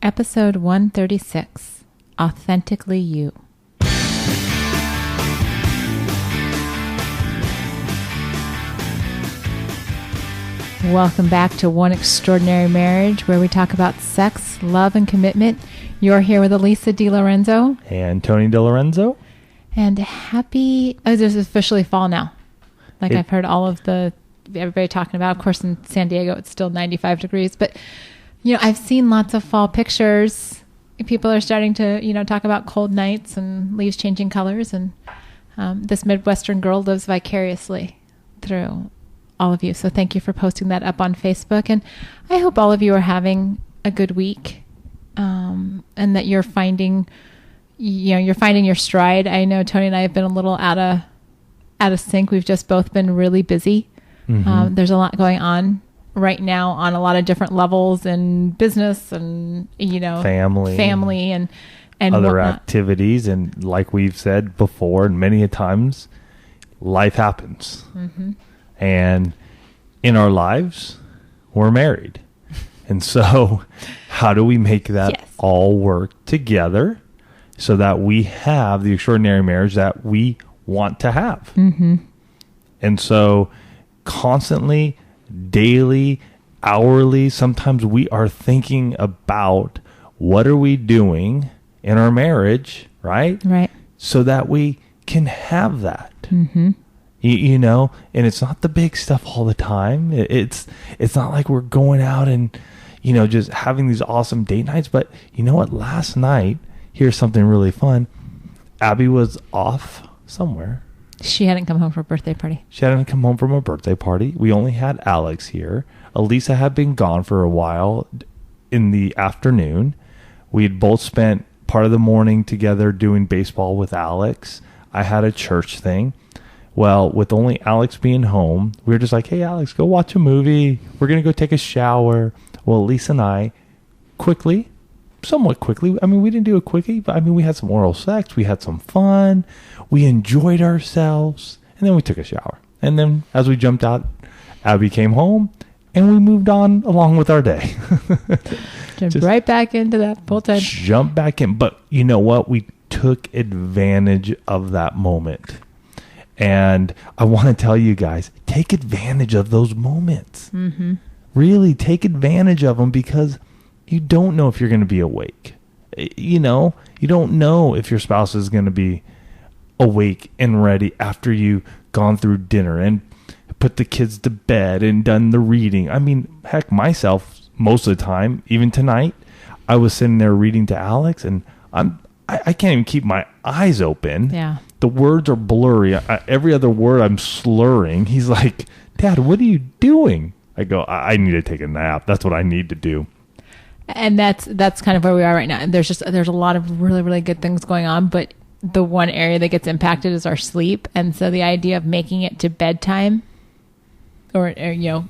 Episode 136, Authentically You. Welcome back to One Extraordinary Marriage, where we talk about sex, love, and commitment. You're here with Elisa DiLorenzo. And Tony DiLorenzo. And happy... Oh, this is officially fall now. I've heard everybody talking about. Of course, in San Diego, it's still 95 degrees. But, I've seen lots of fall pictures. People are starting to, talk about cold nights and leaves changing colors. And this Midwestern girl lives vicariously through all of you. So thank you for posting that up on Facebook. And I hope all of you are having a good week, and that you're finding your stride. I know Tony and I have been a little out of sync. We've just both been really busy. Mm-hmm. There's a lot going on right now on a lot of different levels in business and, family and other whatnot. Activities. And like we've said before, and many a times, life happens. Mm-hmm. And in our lives, we're married. And so how do we make that all work together so that we have the extraordinary marriage that we want to have? Mm-hmm. And so constantly, daily, hourly, sometimes we are thinking about what are we doing in our marriage, right? Right. So that we can have that. Mm-hmm. And it's not the big stuff all the time. It's not like we're going out and, just having these awesome date nights. But you know what? Last night, here's something really fun. Abby was off somewhere. She hadn't come home for a birthday party. She hadn't come home from a birthday party. We only had Alex here. Elisa had been gone for a while in the afternoon. We had both spent part of the morning together doing baseball with Alex. I had a church thing. Well, with only Alex being home, we were just like, hey, Alex, go watch a movie. We're going to go take a shower. Well, Lisa and I somewhat quickly. I mean, we didn't do it quickly, but we had some oral sex. We had some fun. We enjoyed ourselves. And then we took a shower. And then as we jumped out, Abby came home and we moved on along with our day. Jump right back into that full time. Jump back in. But you know what? We took advantage of that moment. And I want to tell you guys, take advantage of those moments. Mm-hmm. Really take advantage of them, because you don't know if you're going to be awake. You don't know if your spouse is going to be awake and ready after you've gone through dinner and put the kids to bed and done the reading. Heck, myself, most of the time, even tonight, I was sitting there reading to Alex, and I can't even keep my eyes open. Yeah. The words are blurry. Every other word I'm slurring. He's like, Dad, what are you doing? I go, I need to take a nap. That's what I need to do. And that's kind of where we are right now. There's a lot of really, really good things going on, but the one area that gets impacted is our sleep. And so the idea of making it to bedtime or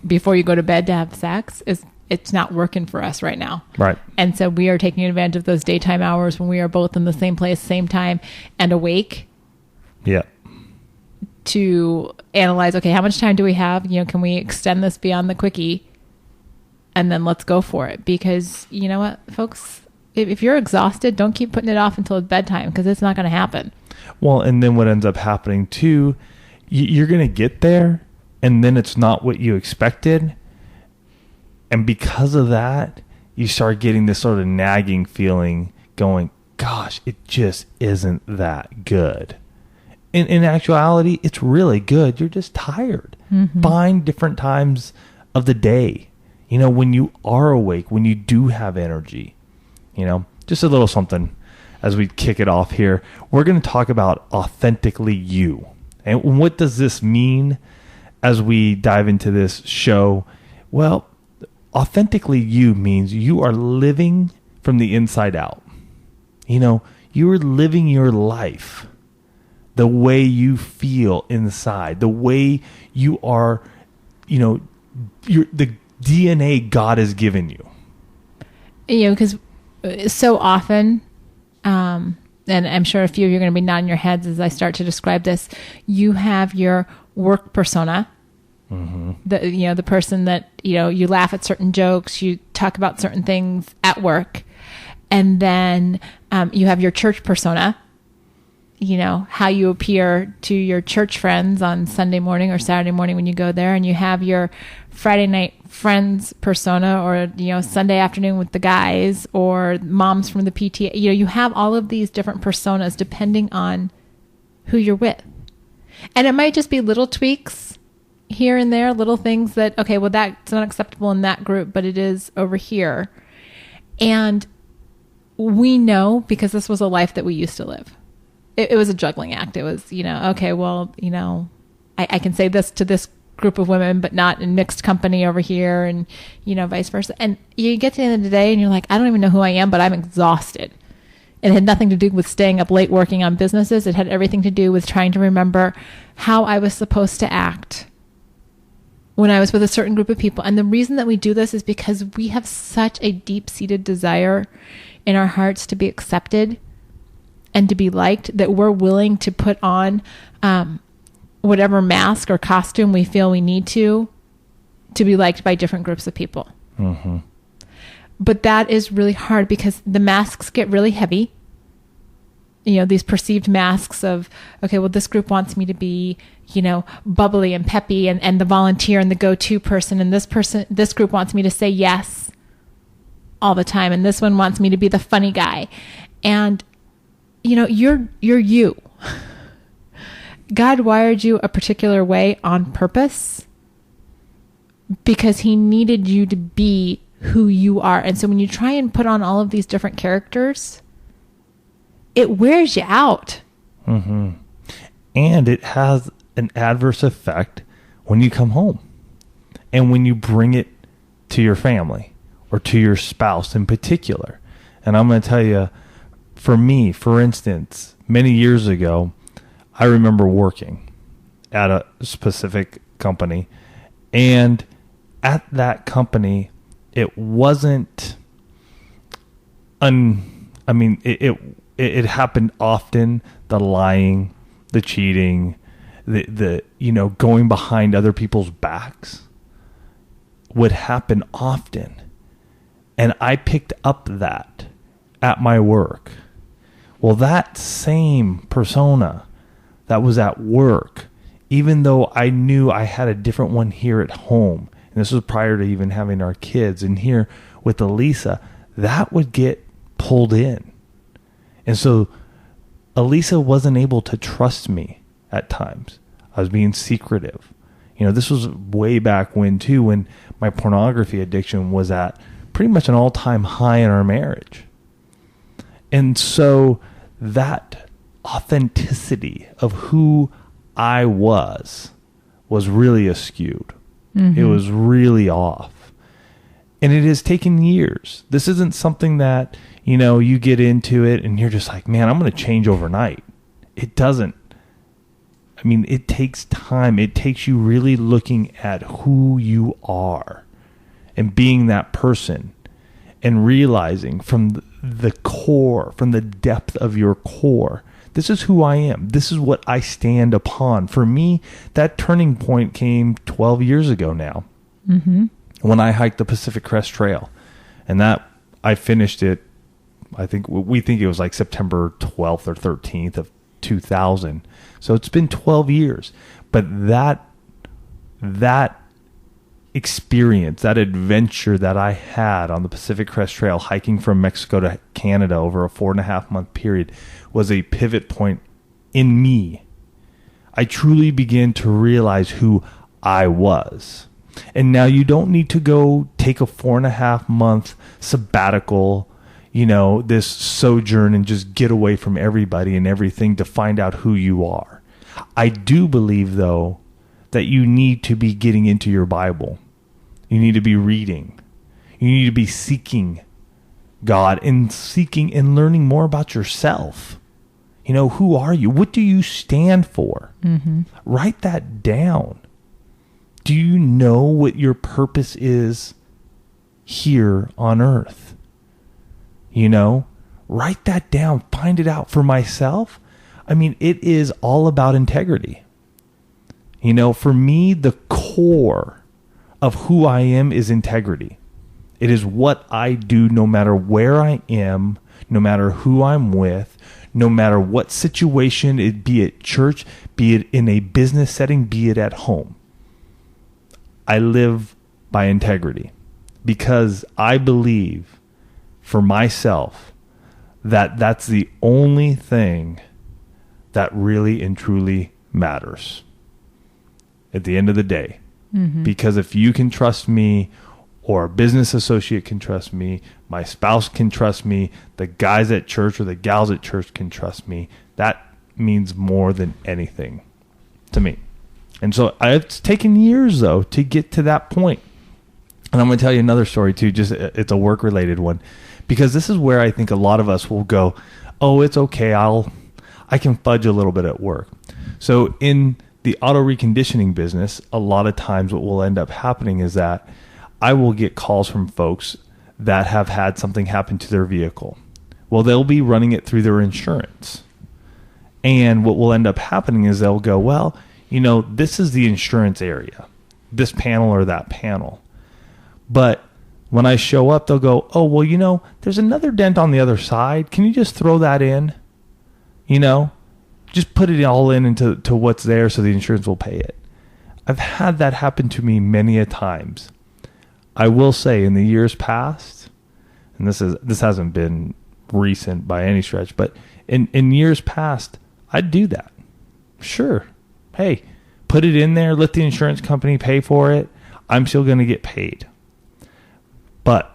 before you go to bed to have sex it's not working for us right now. Right. And so we are taking advantage of those daytime hours when we are both in the same place, same time, and awake. Yeah. To analyze, okay, how much time do we have? Can we extend this beyond the quickie? And then let's go for it. Because you know what, folks? If you're exhausted, don't keep putting it off until bedtime, because it's not going to happen. Well, and then what ends up happening too, you're going to get there, and then it's not what you expected. And because of that, you start getting this sort of nagging feeling going, gosh, it just isn't that good. In actuality, it's really good. You're just tired. Mm-hmm. Find different times of the day, when you are awake, when you do have energy, just a little something as we kick it off here. We're going to talk about Authentically You. And what does this mean as we dive into this show? Well, Authentically You means you are living from the inside out. You are living your life the way you feel inside, the way you are, the DNA God has given you. Because so often, and I'm sure a few of you are going to be nodding your heads as I start to describe this, you have your work persona. Mm-hmm. The person that, you laugh at certain jokes, you talk about certain things at work. And then you have your church persona, you know, how you appear to your church friends on Sunday morning or Saturday morning when you go there. And you have your Friday night friends persona, or, you know, Sunday afternoon with the guys, or moms from the PTA. You know, you have all of these different personas depending on who you're with. And it might just be little tweaks here and there, little things that, okay, well, that's not acceptable in that group, but it is over here. And we know, because this was a life that we used to live. It was a juggling act. It was, you know, okay, well, you know, I can say this to this group of women, but not in mixed company over here, and, you know, vice versa. And you get to the end of the day and you're like, I don't even know who I am, but I'm exhausted. It had nothing to do with staying up late working on businesses. It had everything to do with trying to remember how I was supposed to act when I was with a certain group of people. And the reason that we do this is because we have such a deep-seated desire in our hearts to be accepted and to be liked, that we're willing to put on whatever mask or costume we feel we need to be liked by different groups of people. Mm-hmm. But that is really hard because the masks get really heavy. You know, these perceived masks of, okay, well, this group wants me to be, you know, bubbly and peppy and the volunteer and the go-to person. And this group wants me to say yes all the time. And this one wants me to be the funny guy. And, you know, you're you. God wired you a particular way on purpose because he needed you to be who you are. And so when you try and put on all of these different characters, it wears you out. Mm-hmm. And it has an adverse effect when you come home and when you bring it to your family or to your spouse in particular. And I'm going to tell you, for me, for instance, many years ago, I remember working at a specific company, and at that company, it wasn't it happened often. The lying, the cheating, the you know, going behind other people's backs would happen often. And I picked up that at my work. Well, that same persona that was at work, even though I knew I had a different one here at home, and this was prior to even having our kids, and here with Elisa, that would get pulled in. And so Elisa wasn't able to trust me at times. I was being secretive. You know, this was way back when too, when my pornography addiction was at pretty much an all-time high in our marriage. And so that authenticity of who I was really askewed. Mm-hmm. It was really off. And it has taken years. This isn't something that, you know, you get into it and you're just like, man, I'm going to change overnight. It doesn't. I mean, it takes time. It takes you really looking at who you are and being that person and realizing from the core, from the depth of your core, this is who I am. This is what I stand upon. For me, that turning point came 12 years ago now, mm-hmm. when I hiked the Pacific Crest Trail. And that I finished it, we think it was like September 12th or 13th of 2000. So it's been 12 years. But that experience, that adventure that I had on the Pacific Crest Trail, hiking from Mexico to Canada over a 4.5 month period, was a pivot point in me. I truly began to realize who I was. And now you don't need to go take a 4.5 month sabbatical, you know, this sojourn, and just get away from everybody and everything to find out who you are. I do believe, though, that you need to be getting into your Bible. You need to be reading. You need to be seeking God and seeking and learning more about yourself. You know, who are you? What do you stand for? Mm-hmm. Write that down. Do you know what your purpose is here on earth? You know, write that down. Find it out. For myself, I mean, it is all about integrity. You know, for me, the core of who I am is integrity. It is what I do no matter where I am, no matter who I'm with, no matter what situation, it be it church, be it in a business setting, be it at home. I live by integrity because I believe for myself that that's the only thing that really and truly matters at the end of the day. Mm-hmm. Because if you can trust me, or a business associate can trust me, my spouse can trust me, the guys at church or the gals at church can trust me, that means more than anything to me. And so it's taken years, though, to get to that point. And I'm going to tell you another story, too. Just it's a work-related one. Because this is where I think a lot of us will go, oh, it's okay, I can fudge a little bit at work. So in the auto reconditioning business, a lot of times what will end up happening is that I will get calls from folks that have had something happen to their vehicle. Well, they'll be running it through their insurance. And what will end up happening is they'll go, well, this is the insurance area, this panel or that panel. But when I show up, they'll go, oh, well, there's another dent on the other side. Can you just throw that in? Just put it all into what's there so the insurance will pay it. I've had that happen to me many a times. I will say in the years past, and this hasn't been recent by any stretch, but in years past, I'd do that. Sure. Hey, put it in there, let the insurance company pay for it. I'm still going to get paid. But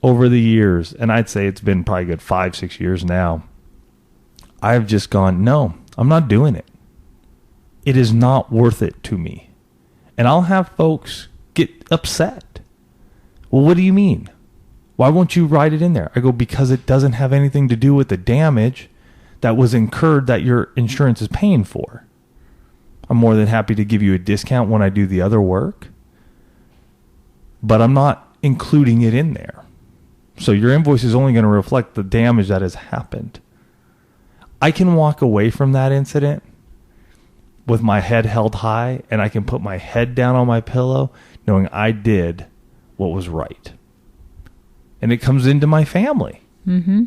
over the years, and I'd say it's been probably good 5-6 years now, I've just gone, no, I'm not doing it. It is not worth it to me. And I'll have folks get upset. Well, what do you mean? Why won't you write it in there? I go, because it doesn't have anything to do with the damage that was incurred that your insurance is paying for. I'm more than happy to give you a discount when I do the other work, but I'm not including it in there. So your invoice is only going to reflect the damage that has happened. I can walk away from that incident with my head held high, and I can put my head down on my pillow knowing I did what was right. And it comes into my family. Mm-hmm.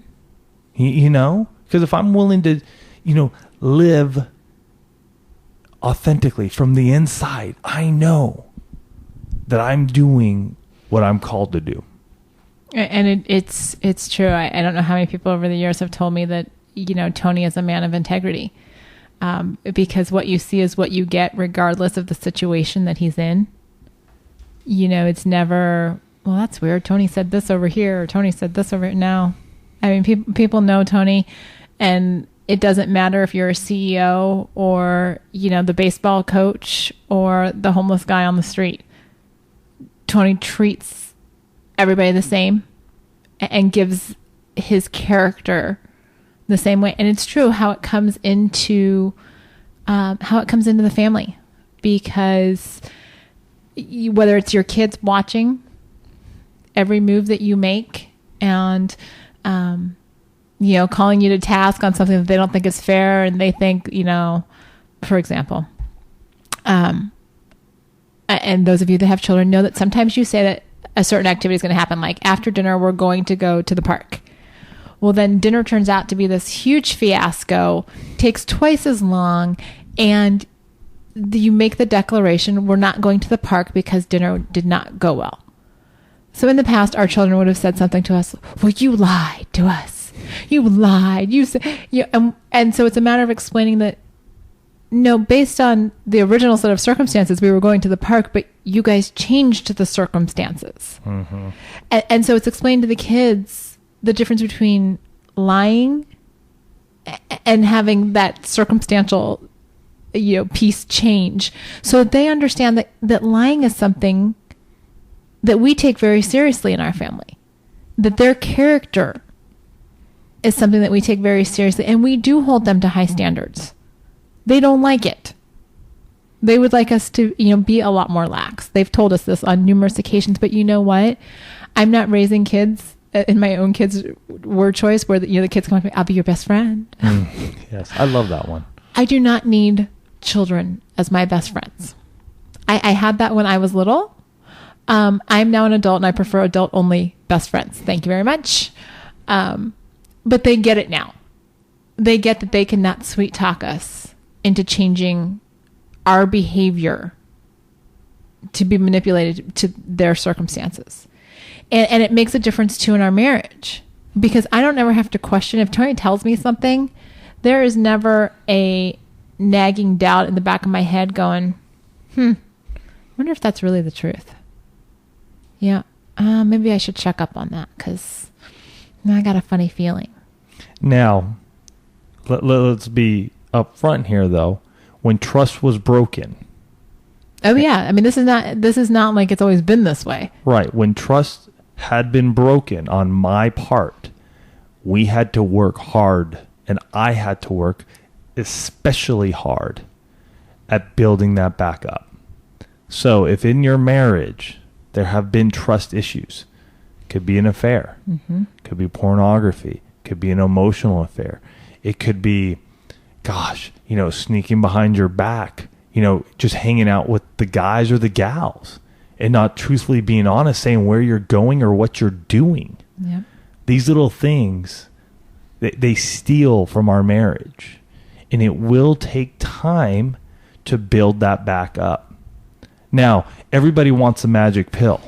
Because if I'm willing to, live authentically from the inside, I know that I'm doing what I'm called to do. And it's true. I don't know how many people over the years have told me that, Tony is a man of integrity. Because what you see is what you get regardless of the situation that he's in. It's never, well, that's weird. Tony said this over here, or Tony said this over here. No. I mean, people know Tony, and it doesn't matter if you're a CEO or, the baseball coach or the homeless guy on the street. Tony treats everybody the same and gives his character the same way. And it's true how it comes into the family, because whether it's your kids watching every move that you make and, calling you to task on something that they don't think is fair, and they think, for example, and those of you that have children know that sometimes you say that a certain activity is going to happen, like after dinner, we're going to go to the park. Well, then dinner turns out to be this huge fiasco, takes twice as long, and you make the declaration, we're not going to the park because dinner did not go well. So in the past, our children would have said something to us, well, you lied to us. You lied. And so it's a matter of explaining that, no, based on the original set of circumstances, we were going to the park, but you guys changed the circumstances. Mm-hmm. And so it's explained to the kids the difference between lying and having that circumstantial, piece change, so that they understand that lying is something that we take very seriously in our family, that their character is something that we take very seriously, and we do hold them to high standards. They don't like it. They would like us to, be a lot more lax. They've told us this on numerous occasions, but you know what? I'm not raising kids in my own kids' word choice where the kids come up to me, I'll be your best friend. Yes, I love that one. I do not need children as my best friends. I had that when I was little, I'm now an adult and I prefer adult only best friends. Thank you very much. But they get it now. They get that they cannot sweet talk us into changing our behavior to be manipulated to their circumstances. And it makes a difference too in our marriage, because I don't ever have to question if Tony tells me something. There is never a nagging doubt in the back of my head going, wonder if that's really the truth. Yeah, maybe I should check up on that because I got a funny feeling. Now, let's be upfront here, though. When trust was broken. Oh yeah, I mean this is not like it's always been this way. Right. When trust had been broken on my part, we had to work hard, and I had to work especially hard at building that back up. So if in your marriage there have been trust issues, could be an affair, could be pornography, could be an emotional affair, it could be, sneaking behind your back, just hanging out with the guys or the gals and not truthfully being honest, saying where you're going or what you're doing. Yep. These little things, they steal from our marriage, and it will take time to build that back up. Now, everybody wants a magic pill.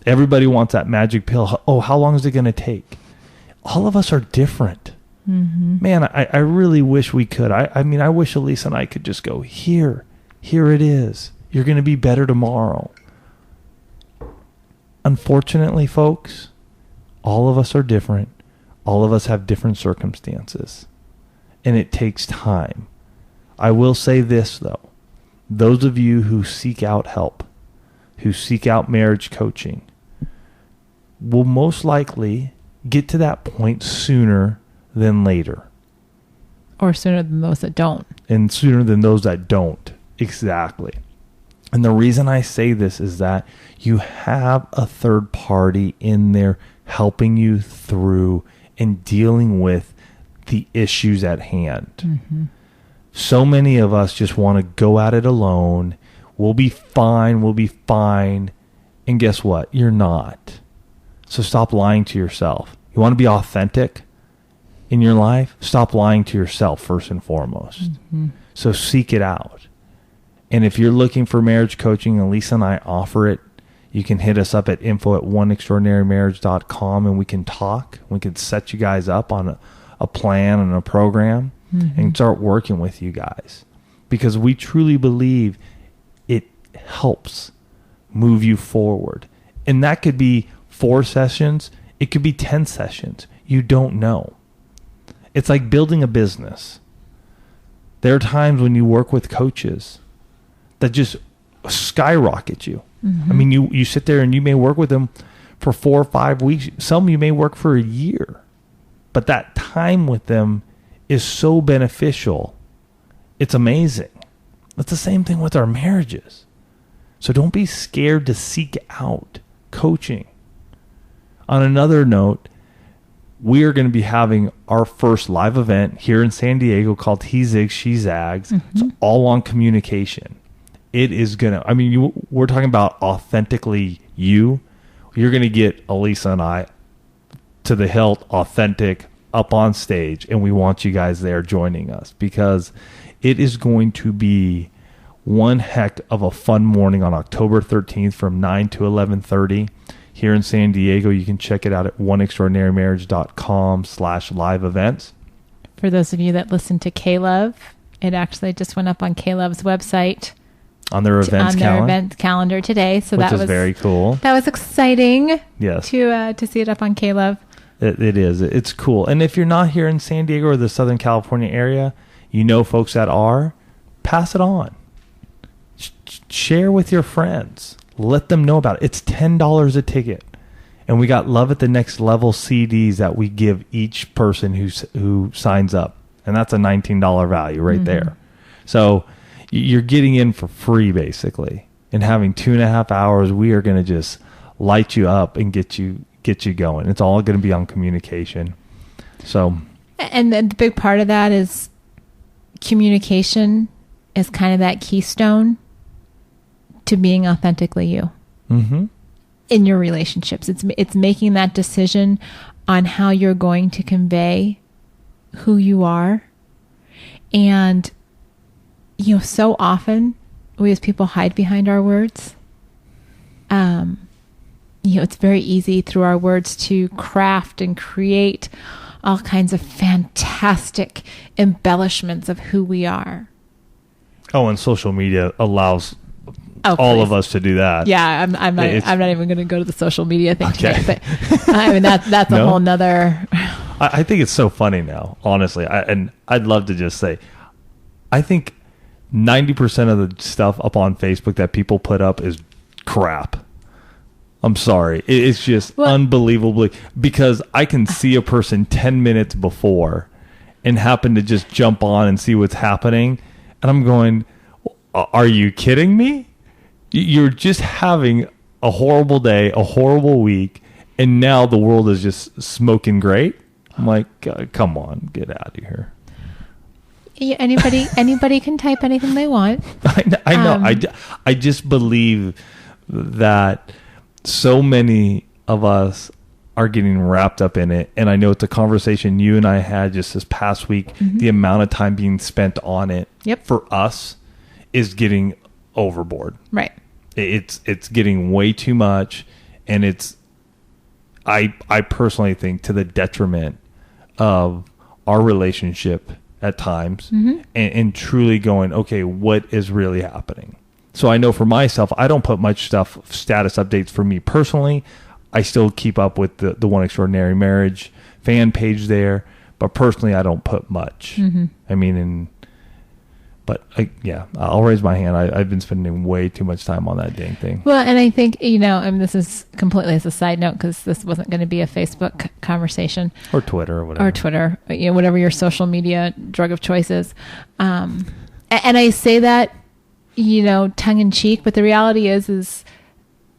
Everybody wants that magic pill. Oh, how long is it going to take? All of us are different. Man, I really wish we could. I mean, I wish Elisa and I could just go, here it is. You're going to be better tomorrow. Unfortunately, folks, all of us are different. All of us have different circumstances. And it takes time. I will say this, though. Those of you who seek out help, who seek out marriage coaching, will most likely get to that point sooner than later. Or sooner than those that don't. And sooner than those that don't. Exactly. And the reason I say this is that you have a third party in there helping you through and dealing with the issues at hand. So many of us just want to go at it alone. We'll be fine. And guess what? You're not. So stop lying to yourself. You want to be authentic in your life? Stop lying to yourself first and foremost. So seek it out. And if you're looking for marriage coaching, Elisa and I offer it. You can hit us up at info@oneextraordinarymarriage.com and we can talk. We can set you guys up on a plan and a program and start working with you guys. Because we truly believe it helps move you forward. And that could be 4 sessions. It could be 10 sessions. You don't know. It's like building a business. There are times when you work with coaches that just skyrocket you. I mean, you sit there and you may work with them for 4 or 5 weeks. Some you may work for a year. But that time with them is so beneficial. It's amazing. It's the same thing with our marriages. So don't be scared to seek out coaching. On another note, we are going to be having our first live event here in San Diego called He Zigs, She Zags. It's all on communication. It is going to, we're talking about Authentically You. You're going to get Elisa and I to the hilt, authentic, up on stage, and we want you guys there joining us because it is going to be one heck of a fun morning on October 13th from 9 to 11:30 here in San Diego. You can check it out at oneextraordinarymarriage.com/live events. For those of you that listen to K-Love, it actually just went up on K-Love's website. On their events calendar today. So that was very cool. That was exciting. Yes. To see it up on K-Love. It is. It's cool. And if you're not here in San Diego or the Southern California area, folks that are, pass it on. Share with your friends. Let them know about it. It's $10 a ticket. And we got Love at the Next Level CDs that we give each person who signs up. And that's a $19 value right there. So you're getting in for free, basically. And having 2.5 hours, we are going to just light you up and get you going. It's all going to be on communication. So, and the big part of that is communication is kind of that keystone to being authentically you. in your relationships. It's making that decision on how you're going to convey who you are. And, so often we as people hide behind our words. It's very easy through our words to craft and create all kinds of fantastic embellishments of who we are. Oh, and social media allows all please. of us to do that. Yeah, I'm not even going to go to the social media thing okay. today, but I mean that's a whole nother. I think it's so funny now, honestly, and I'd love to just say, I think 90% of the stuff up on Facebook that people put up is crap. I'm sorry. It's just unbelievably, because I can see a person 10 minutes before and happen to just jump on and see what's happening. And I'm going, are you kidding me? You're just having a horrible day, a horrible week, and now the world is just smoking great. I'm like, come on, get out of here. Yeah, anybody can type anything they want. I know. I just believe that so many of us are getting wrapped up in it. And I know it's a conversation you and I had just this past week. Mm-hmm. The amount of time being spent on it for us is getting overboard. Right. It's getting way too much. And I personally think to the detriment of our relationship at times, mm-hmm. and truly going, okay, what is really happening? So I know for myself, I don't put much stuff, status updates for me personally. I still keep up with the One Extraordinary Marriage fan page there, but personally, I don't put much. Mm-hmm. I mean, I'll raise my hand. I've been spending way too much time on that dang thing. Well, and I think, this is completely as a side note, because this wasn't going to be a Facebook conversation. Or Twitter or whatever. Whatever your social media drug of choice is. And I say that, tongue in cheek, but the reality is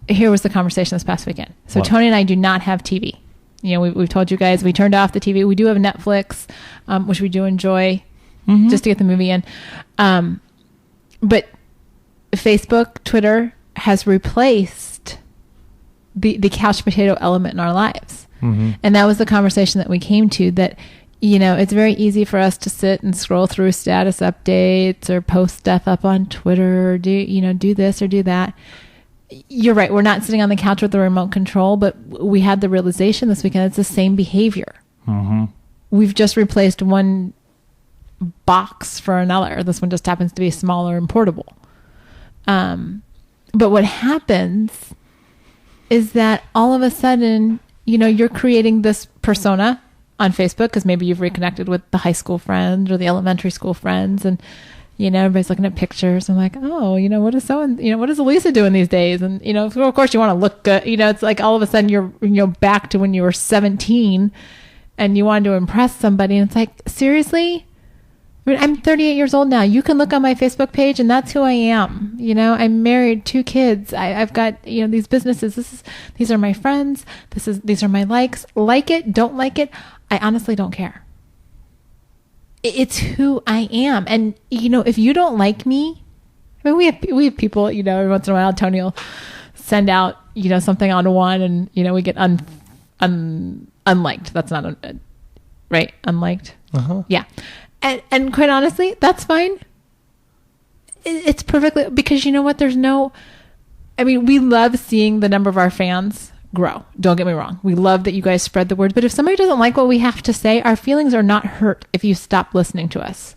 here was the conversation this past weekend. So Tony and I do not have TV. We've told you guys, we turned off the TV. We do have Netflix, which we do enjoy, mm-hmm. just to get the movie in. But Facebook, Twitter has replaced the couch potato element in our lives. Mm-hmm. And that was the conversation that we came to, that it's very easy for us to sit and scroll through status updates or post stuff up on Twitter or do this or do that. You're right. We're not sitting on the couch with the remote control, but we had the realization this weekend it's the same behavior. Mm-hmm. We've just replaced one box for another. This one just happens to be smaller and portable. But what happens is that all of a sudden, you're creating this persona on Facebook because maybe you've reconnected with the high school friends or the elementary school friends, and everybody's looking at pictures. I'm like, oh, what is what is Elisa doing these days? And of course you want to look good. It's like all of a sudden you're back to when you were 17 and you wanted to impress somebody, and it's like, seriously? I mean, I'm 38 years old now. You can look on my Facebook page and that's who I am. I'm married, 2 kids. I've got, these businesses. These are my friends. These are my likes. Like it, don't like it. I honestly don't care. It's who I am. And, if you don't like me, I mean, we have people, every once in a while, Tony will send out, something on one and, we get unliked. That's not, right? Unliked. Uh-huh. Yeah. And quite honestly, that's fine. It's perfectly, because you know what? We love seeing the number of our fans grow. Don't get me wrong. We love that you guys spread the word. But if somebody doesn't like what we have to say, our feelings are not hurt if you stop listening to us.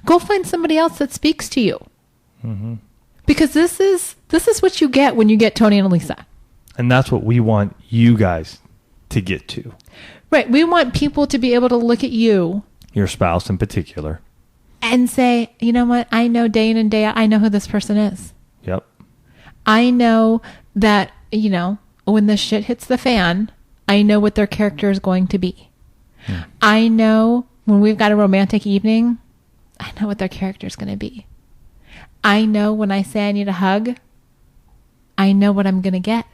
Go find somebody else that speaks to you. Mm-hmm. Because this is what you get when you get Tony and Elisa. And that's what we want you guys to get to. Right. We want people to be able to look at you, your spouse in particular, and say, you know what? I know day in and day out, I know who this person is. Yep. I know that, when the shit hits the fan, I know what their character is going to be. I know when we've got a romantic evening, I know what their character is going to be. I know when I say I need a hug, I know what I'm going to get.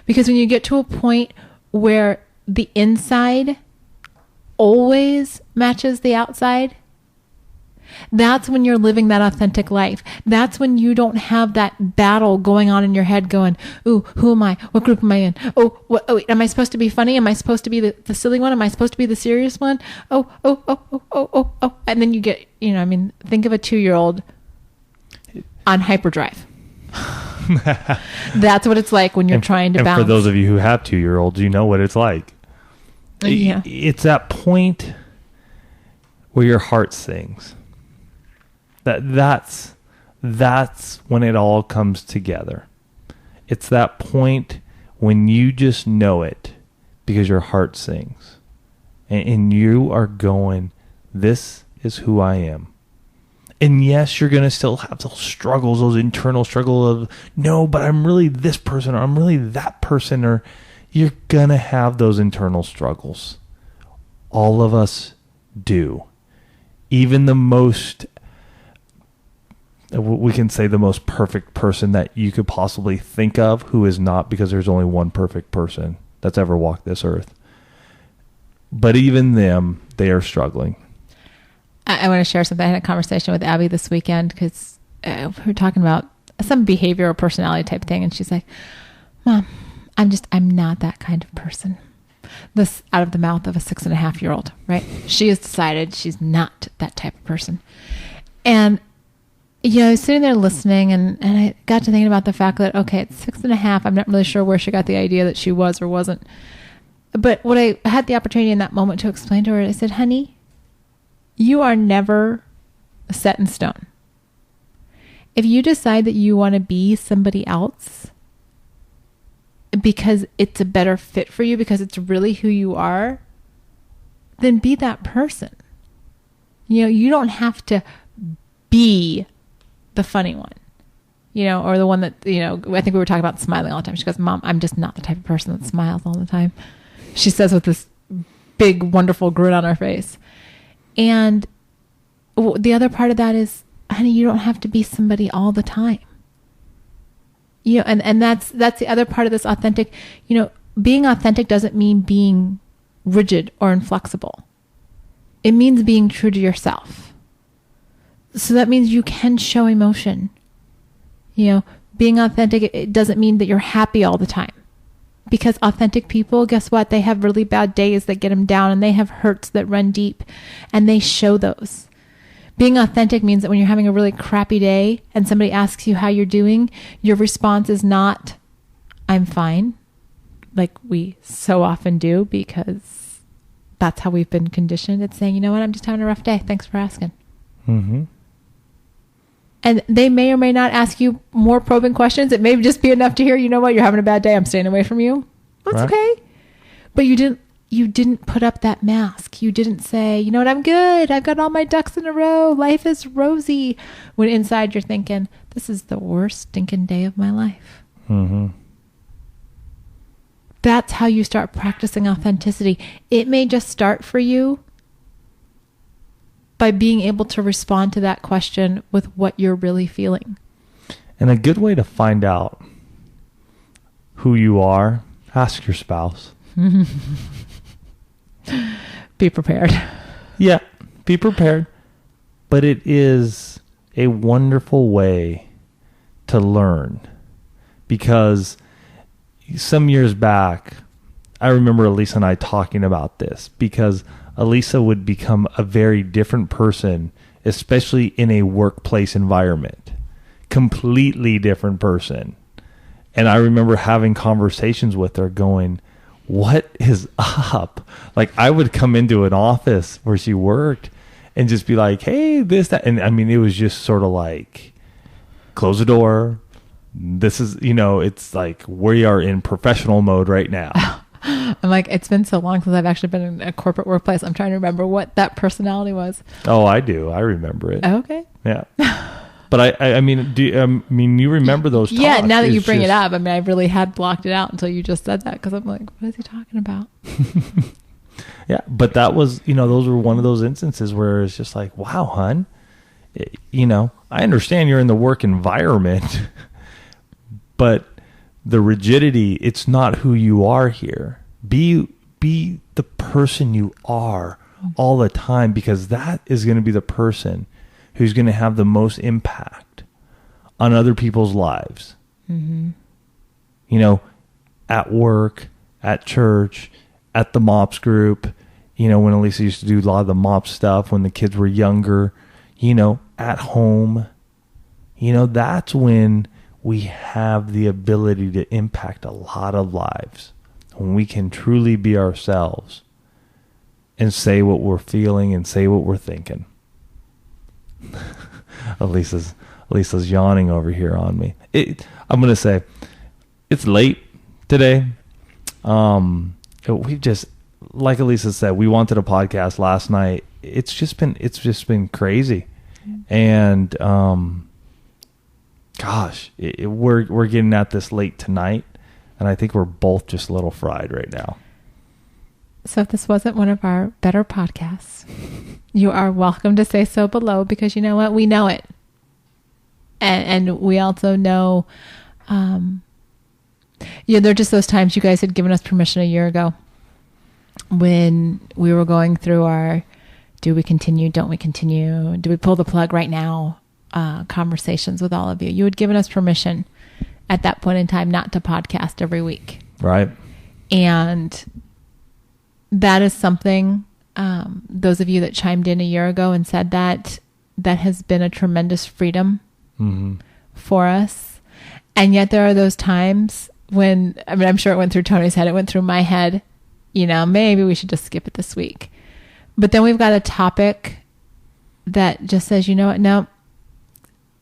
Because when you get to a point where the inside always matches the outside, That's when you're living that authentic life. That's when you don't have that battle going on in your head going, ooh, who am I? What group am I in? Oh, am I supposed to be funny? Am I supposed to be the silly one? Am I supposed to be the serious one? Oh. And then you get, think of a 2-year-old on hyperdrive. That's what it's like when you're trying to balance. And for those of you who have 2-year-olds, you know what it's like. Yeah. It's that point where your heart sings. That's when it all comes together. It's that point when you just know it because your heart sings. And you are going, this is who I am. And yes, you're going to still have those struggles, those internal struggles of, no, but I'm really this person, or I'm really that person, or you're going to have those internal struggles. All of us do. Even the most, we can say the most perfect person that you could possibly think of, who is not, because there's only one perfect person that's ever walked this earth. But even them, they are struggling. I want to share something. I had a conversation with Abby this weekend because we were talking about some behavior or personality type thing. And she's like, Mom, I'm not that kind of person. This out of the mouth of a 6.5-year-old, right? She has decided she's not that type of person. And, I was sitting there listening and I got to thinking about the fact that, okay, at 6.5, I'm not really sure where she got the idea that she was or wasn't. But what I had the opportunity in that moment to explain to her, I said, honey, you are never set in stone. If you decide that you want to be somebody else because it's a better fit for you, because it's really who you are, then be that person. You don't have to be the funny one, or the one that, I think we were talking about smiling all the time. She goes, Mom, I'm just not the type of person that smiles all the time. She says with this big, wonderful grin on her face. And the other part of that is, honey, you don't have to be somebody all the time. And that's the other part of this authentic, being authentic doesn't mean being rigid or inflexible. It means being true to yourself. So that means you can show emotion. Being authentic, it doesn't mean that you're happy all the time. Because authentic people, guess what? They have really bad days that get them down, and they have hurts that run deep, and they show those. Being authentic means that when you're having a really crappy day and somebody asks you how you're doing, your response is not, I'm fine, like we so often do, because that's how we've been conditioned. It's saying, you know what? I'm just having a rough day. Thanks for asking. Mm-hmm. And they may or may not ask you more probing questions. It may just be enough to hear, you know what, you're having a bad day, I'm staying away from you. That's right. Okay. But you didn't put up that mask. You didn't say, you know what, I'm good. I've got all my ducks in a row. Life is rosy. When inside you're thinking, this is the worst stinking day of my life. Mm-hmm. That's how you start practicing authenticity. It may just start for you by being able to respond to that question with what you're really feeling. And a good way to find out who you are, ask your spouse. Be prepared. Yeah, be prepared. But it is a wonderful way to learn. Because some years back, I remember Elisa and I talking about this, because Elisa would become a very different person, especially in a workplace environment. Completely different person. And I remember having conversations with her going, what is up? Like, I would come into an office where she worked and just be like, hey, this, that. And I mean, it was just sort of like, close the door. This is, it's like we are in professional mode right now. I'm like, it's been so long since I've actually been in a corporate workplace. I'm trying to remember what that personality was. Oh, I do. I remember it. Okay. Yeah. But I mean, you remember those talks? Yeah, now that you bring it up, I mean, I really had blocked it out until you just said that, because I'm like, what is he talking about? Yeah, but that was, those were one of those instances where it's just like, wow, hon, I understand you're in the work environment, but the rigidity, it's not who you are here. Be the person you are all the time, because that is going to be the person who's going to have the most impact on other people's lives. Mm-hmm. You know, at work, at church, at the MOPS group, you know, when Elisa used to do a lot of the MOPS stuff when the kids were younger, you know, at home, you know, that's when we have the ability to impact a lot of lives. When we can truly be ourselves and say what we're feeling and say what we're thinking. Elisa's yawning over here on me. I'm going to say it's late today. We've just, like Elisa said, we wanted a podcast last night. It's just been crazy. And, gosh, we're getting at this late tonight. And I think we're both just a little fried right now. So if this wasn't one of our better podcasts, you are welcome to say so below, because you know what? We know it. And we also know, there are just those times you guys had given us permission a year ago when we were going through our, do we continue? Don't we continue? Do we pull the plug right now? Conversations with all of you. You had given us permission at that point in time not to podcast every week. Right. And that is something, those of you that chimed in a year ago and said that has been a tremendous freedom for us. And yet there are those times when, I mean, I'm sure it went through Tony's head, it went through my head, you know, maybe we should just skip it this week. But then we've got a topic that just says, you know what, no,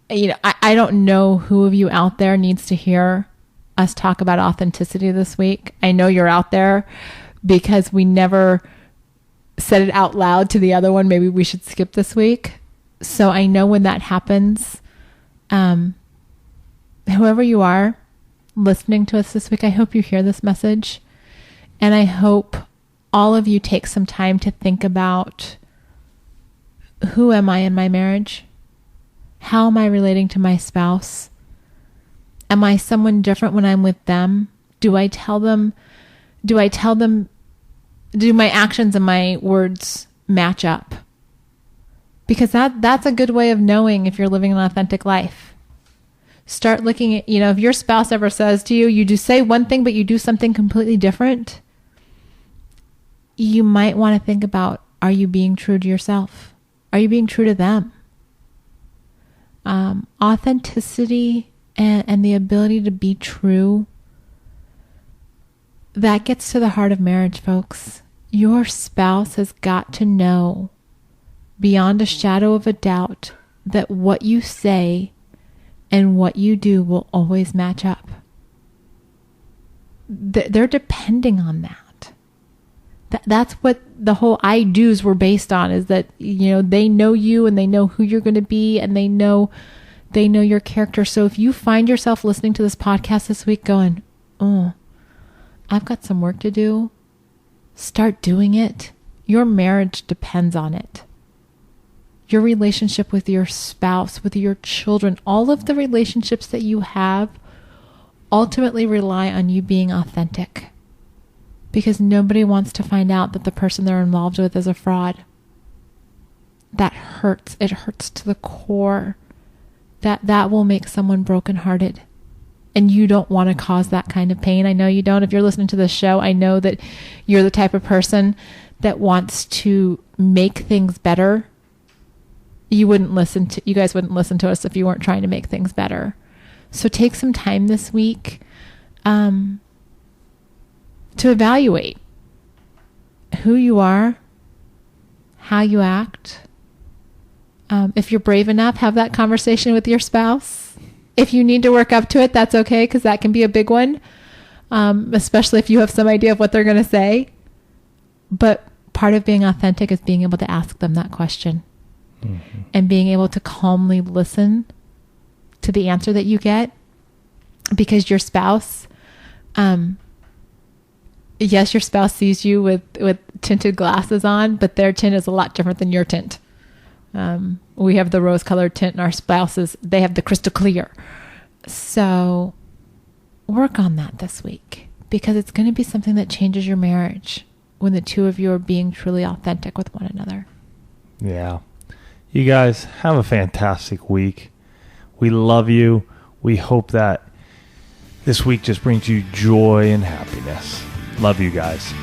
you know, I don't know who of you out there needs to hear us talk about authenticity this week. I know you're out there because we never said it out loud to the other one. Maybe we should skip this week. So I know when that happens, whoever you are listening to us this week, I hope you hear this message. And I hope all of you take some time to think about, who am I in my marriage? How am I relating to my spouse? Am I someone different when I'm with them? Do my actions and my words match up? Because that's a good way of knowing if you're living an authentic life. Start looking at, you know, if your spouse ever says to you, you do say one thing, but you do something completely different, you might want to think about, are you being true to yourself? Are you being true to them? Authenticity and the ability to be true, that gets to the heart of marriage, folks. Your spouse has got to know beyond a shadow of a doubt that what you say and what you do will always match up. They're depending on that. That's what the whole I do's were based on, is that, you know, they know you and they know who you're going to be and they know your character. So if you find yourself listening to this podcast this week going, oh, I've got some work to do, start doing it. Your marriage depends on it. Your relationship with your spouse, with your children, all of the relationships that you have ultimately rely on you being authentic. Because nobody wants to find out that the person they're involved with is a fraud. That hurts. It hurts to the core. That will make someone brokenhearted. And you don't want to cause that kind of pain. I know you don't. If you're listening to this show, I know that you're the type of person that wants to make things better. You guys wouldn't listen to us if you weren't trying to make things better. So take some time this week to evaluate who you are, how you act. If you're brave enough, have that conversation with your spouse. If you need to work up to it, that's okay, because that can be a big one, especially if you have some idea of what they're going to say. But part of being authentic is being able to ask them that question and being able to calmly listen to the answer that you get, because your spouse, yes, your spouse sees you with tinted glasses on, but their tint is a lot different than your tint. We have the rose-colored tint, and our spouses, they have the crystal clear. So work on that this week, because it's going to be something that changes your marriage when the two of you are being truly authentic with one another. Yeah. You guys have a fantastic week. We love you. We hope that this week just brings you joy and happiness. Love you guys.